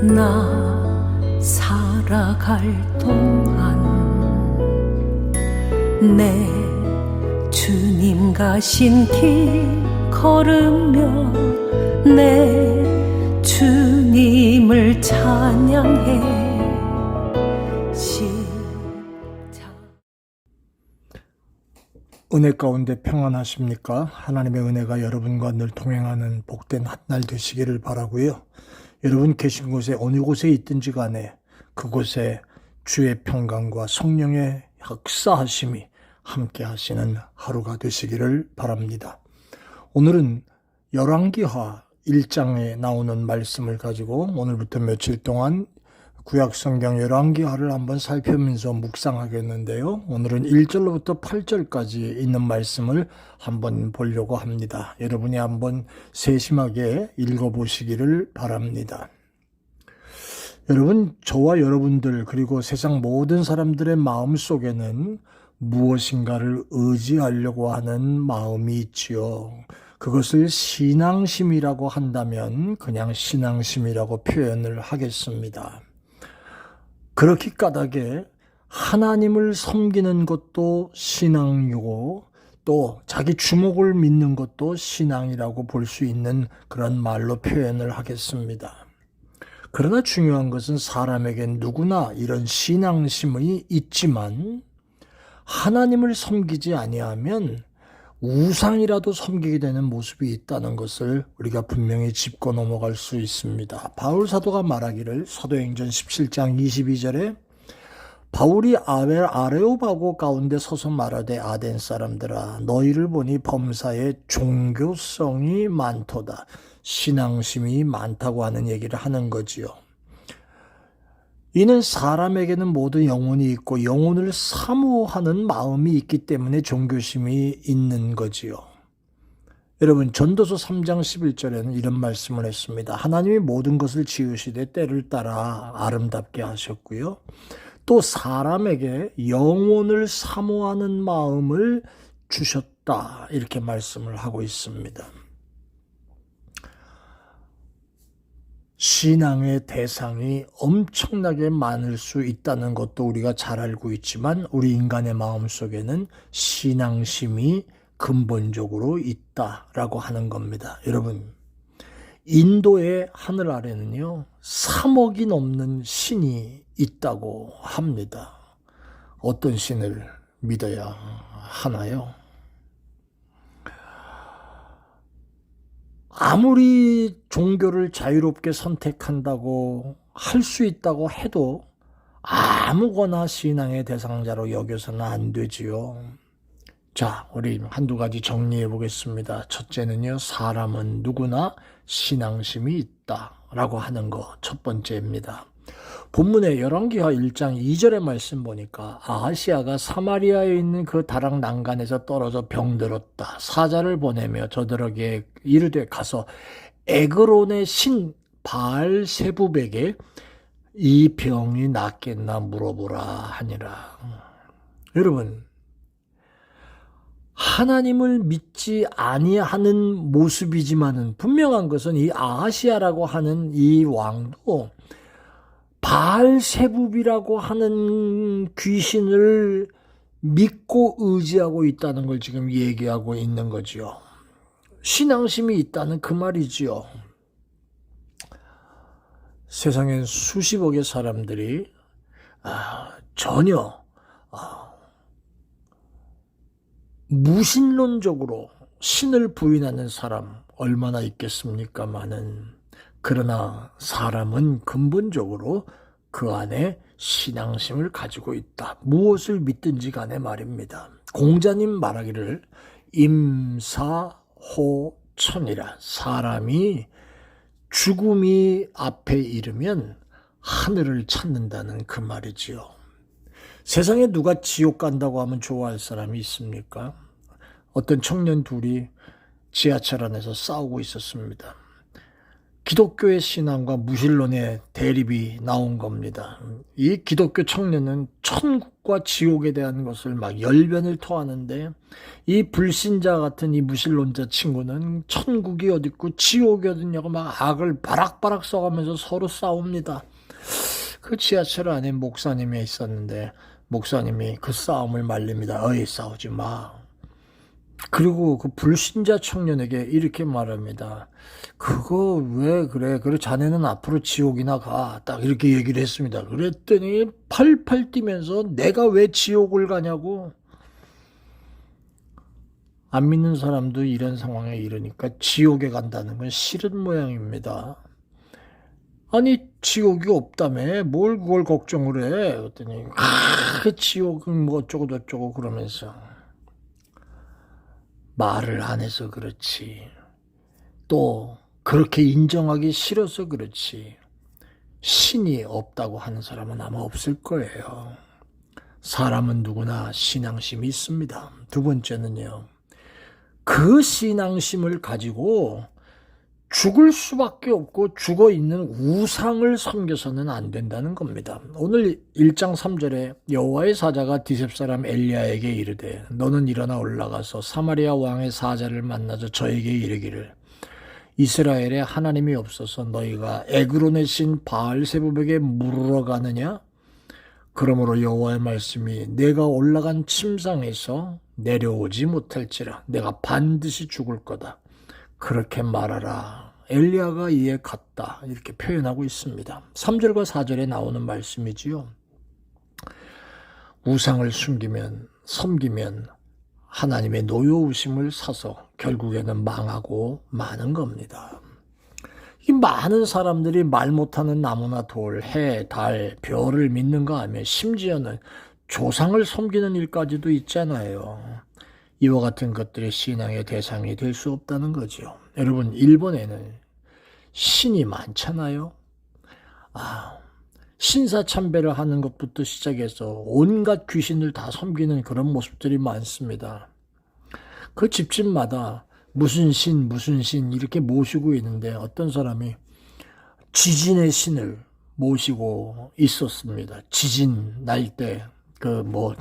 나 살아갈 동안 내 주님 가신 길 걸으며 내 주님을 찬양해 은혜 가운데 평안하십니까? 하나님의 은혜가 여러분과 늘 동행하는 복된 한날 되시기를 바라고요. 여러분 계신 곳에 어느 곳에 있든지 간에 그곳에 주의 평강과 성령의 역사하심이 함께 하시는 하루가 되시기를 바랍니다. 오늘은 열왕기하 1장에 나오는 말씀을 가지고 오늘부터 며칠 동안 구약성경 열왕기하를 한번 살펴보면서 묵상하겠는데요. 오늘은 1절로부터 8절까지 있는 말씀을 한번 보려고 합니다. 여러분이 한번 세심하게 읽어보시기를 바랍니다. 여러분, 저와 여러분들 그리고 세상 모든 사람들의 마음 속에는 무엇인가를 의지하려고 하는 마음이 있지요. 그것을 신앙심이라고 한다면 그냥 신앙심이라고 표현을 하겠습니다. 그렇게 까닭에 하나님을 섬기는 것도 신앙이고 또 자기 주목을 믿는 것도 신앙이라고 볼 수 있는 그런 말로 표현을 하겠습니다. 그러나 중요한 것은 사람에겐 누구나 이런 신앙심이 있지만 하나님을 섬기지 아니하면 우상이라도 섬기게 되는 모습이 있다는 것을 우리가 분명히 짚고 넘어갈 수 있습니다. 바울 사도가 말하기를 사도행전 17장 22절에 바울이 아레오바고 가운데 서서 말하되 아덴 사람들아 너희를 보니 범사에 종교성이 많도다. 신앙심이 많다고 하는 얘기를 하는 거지요. 이는 사람에게는 모든 영혼이 있고 영혼을 사모하는 마음이 있기 때문에 종교심이 있는 거지요. 여러분, 전도서 3장 11절에는 이런 말씀을 했습니다. 하나님이 모든 것을 지으시되 때를 따라 아름답게 하셨고요. 또 사람에게 영혼을 사모하는 마음을 주셨다. 이렇게 말씀을 하고 있습니다. 신앙의 대상이 엄청나게 많을 수 있다는 것도 우리가 잘 알고 있지만 우리 인간의 마음속에는 신앙심이 근본적으로 있다라고 하는 겁니다. 여러분, 인도의 하늘 아래는요 3억이 넘는 신이 있다고 합니다. 어떤 신을 믿어야 하나요? 아무리 종교를 자유롭게 선택한다고 할 수 있다고 해도 아무거나 신앙의 대상자로 여겨서는 안 되지요. 자, 우리 한두 가지 정리해 보겠습니다. 첫째는요, 사람은 누구나 신앙심이 있다라고 하는 거 첫 번째입니다. 본문의 열왕기하 1장 2절의 말씀 보니까 아하시아가 사마리아에 있는 그 다락 난간에서 떨어져 병들었다. 사자를 보내며 저들에게 이르되 가서 에그론의 신 바알세붑에게 이 병이 낫겠나 물어보라 하니라. 여러분, 하나님을 믿지 아니하는 모습이지만은 분명한 것은 이 아하시아라고 하는 이 왕도 바알세붑이라고 하는 귀신을 믿고 의지하고 있다는 걸 지금 얘기하고 있는 거지요. 신앙심이 있다는 그 말이지요. 세상엔 수십억의 사람들이 전혀 무신론적으로 신을 부인하는 사람 얼마나 있겠습니까마는 그러나 사람은 근본적으로 그 안에 신앙심을 가지고 있다. 무엇을 믿든지 간에 말입니다. 공자님 말하기를 임사호천이라 사람이 죽음이 앞에 이르면 하늘을 찾는다는 그 말이지요. 세상에 누가 지옥 간다고 하면 좋아할 사람이 있습니까? 어떤 청년 둘이 지하철 안에서 싸우고 있었습니다. 기독교의 신앙과 무신론의 대립이 나온 겁니다. 이 기독교 청년은 천국과 지옥에 대한 것을 막 열변을 토하는데, 이 불신자 같은 이 무신론자 친구는 천국이 어디 있고 지옥이 어딨냐고 막 악을 바락바락 써가면서 서로 싸웁니다. 그 지하철 안에 목사님이 있었는데 목사님이 그 싸움을 말립니다. 어이, 싸우지 마. 그리고 그 불신자 청년에게 이렇게 말합니다. 그거 왜 그래? 그래, 자네는 앞으로 지옥이나 가. 딱 이렇게 얘기를 했습니다. 그랬더니 팔팔 뛰면서 내가 왜 지옥을 가냐고. 안 믿는 사람도 이런 상황에 이르니까 지옥에 간다는 건 싫은 모양입니다. 아니, 지옥이 없다며 뭘 그걸 걱정을 해? 그랬더니 그 지옥은 뭐 어쩌고 저쩌고 그러면서 말을 안 해서 그렇지, 또 그렇게 인정하기 싫어서 그렇지, 신이 없다고 하는 사람은 아마 없을 거예요. 사람은 누구나 신앙심이 있습니다. 두 번째는요, 그 신앙심을 가지고 죽을 수밖에 없고 죽어 있는 우상을 섬겨서는 안 된다는 겁니다. 오늘 1장 3절에 여호와의 사자가 디셉 사람 엘리야에게 이르되 너는 일어나 올라가서 사마리아 왕의 사자를 만나서 저에게 이르기를 이스라엘에 하나님이 없어서 너희가 에그론의 신 바알세불에게 물으러 가느냐? 그러므로 여호와의 말씀이 내가 올라간 침상에서 내려오지 못할지라 내가 반드시 죽을 거다. 그렇게 말하라. 엘리야가 이에 갔다. 이렇게 표현하고 있습니다. 3절과 4절에 나오는 말씀이지요. 우상을 섬기면 하나님의 노여우심을 사서 결국에는 망하고 마는 겁니다. 이 많은 사람들이 말 못하는 나무나 돌, 해, 달, 별을 믿는가 하면 심지어는 조상을 섬기는 일까지도 있잖아요. 이와 같은 것들이 신앙의 대상이 될 수 없다는 거죠. 여러분, 일본에는 신이 많잖아요. 신사참배를 하는 것부터 시작해서 온갖 귀신을 다 섬기는 그런 모습들이 많습니다. 그 집집마다 무슨 신 이렇게 모시고 있는데 어떤 사람이 지진의 신을 모시고 있었습니다. 지진 날 때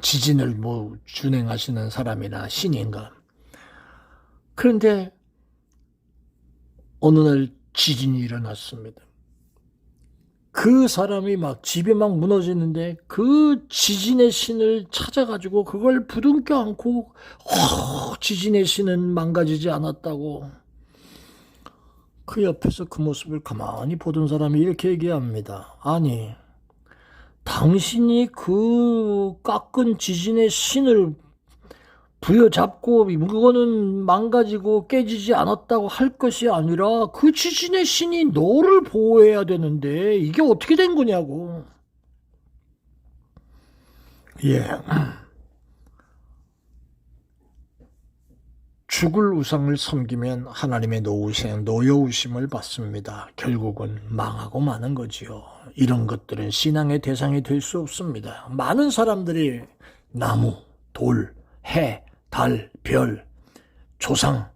지진을 준행하시는 사람이나 신인가. 그런데 어느 날 지진이 일어났습니다. 그 사람이 집이 무너지는데 그 지진의 신을 찾아가지고 그걸 부둥켜 안고 지진의 신은 망가지지 않았다고. 그 옆에서 그 모습을 가만히 보던 사람이 이렇게 얘기합니다. 아니, 당신이 그 깎은 지진의 신을 부여잡고 그거는 망가지고 깨지지 않았다고 할 것이 아니라 그 지진의 신이 너를 보호해야 되는데 이게 어떻게 된 거냐고. 예. 죽을 우상을 섬기면 하나님의 노여우심을 받습니다. 결국은 망하고 마는 거지요. 이런 것들은 신앙의 대상이 될 수 없습니다. 많은 사람들이 나무, 돌, 해, 달, 별, 조상,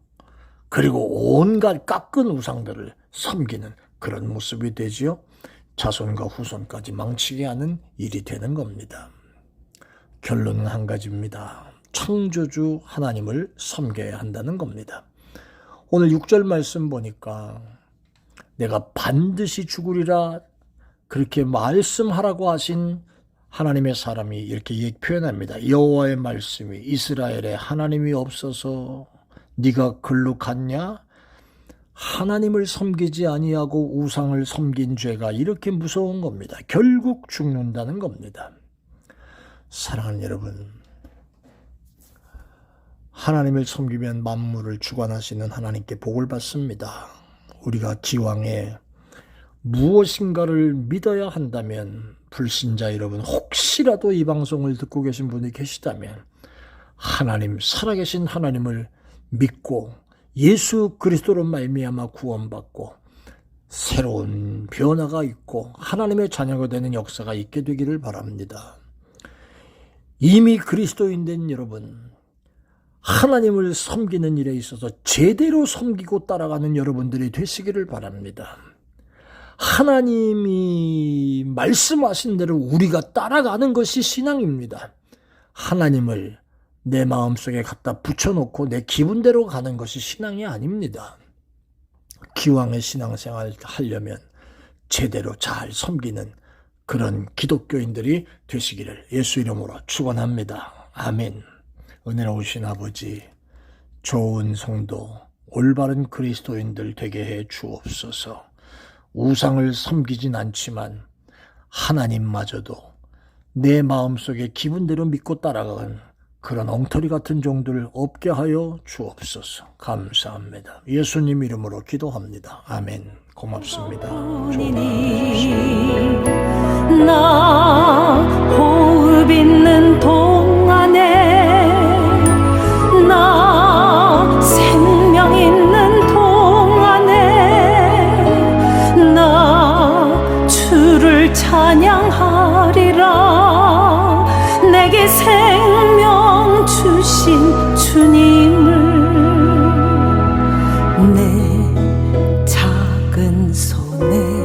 그리고 온갖 깎은 우상들을 섬기는 그런 모습이 되지요. 자손과 후손까지 망치게 하는 일이 되는 겁니다. 결론은 한 가지입니다. 창조주 하나님을 섬겨야 한다는 겁니다. 오늘 6절 말씀 보니까 내가 반드시 죽으리라 그렇게 말씀하라고 하신 하나님의 사람이 이렇게 표현합니다. 여호와의 말씀이 이스라엘에 하나님이 없어서 네가 글로 갔냐? 하나님을 섬기지 아니하고 우상을 섬긴 죄가 이렇게 무서운 겁니다. 결국 죽는다는 겁니다. 사랑하는 여러분, 하나님을 섬기면 만물을 주관하시는 하나님께 복을 받습니다. 우리가 기왕에 무엇인가를 믿어야 한다면 불신자 여러분, 혹시라도 이 방송을 듣고 계신 분이 계시다면 하나님, 살아계신 하나님을 믿고 예수 그리스도로 말미암아 구원받고 새로운 변화가 있고 하나님의 자녀가 되는 역사가 있게 되기를 바랍니다. 이미 그리스도인 된 여러분, 하나님을 섬기는 일에 있어서 제대로 섬기고 따라가는 여러분들이 되시기를 바랍니다. 하나님이 말씀하신 대로 우리가 따라가는 것이 신앙입니다. 하나님을 내 마음속에 갖다 붙여놓고 내 기분대로 가는 것이 신앙이 아닙니다. 기왕의 신앙생활을 하려면 제대로 잘 섬기는 그런 기독교인들이 되시기를 예수 이름으로 축원합니다. 아멘. 은혜로우신 아버지, 좋은 성도, 올바른 그리스도인들 되게 해 주옵소서. 우상을 섬기진 않지만 하나님마저도 내 마음속에 기분대로 믿고 따라가는 그런 엉터리 같은 종들 없게 하여 주옵소서. 감사합니다. 예수님 이름으로 기도합니다. 아멘. 고맙습니다. 나 호흡 있는 동안에 나 생명 있는 동안에 나 주를 찬양하리라. 내게 생명 주신 주님을 내 작은 손에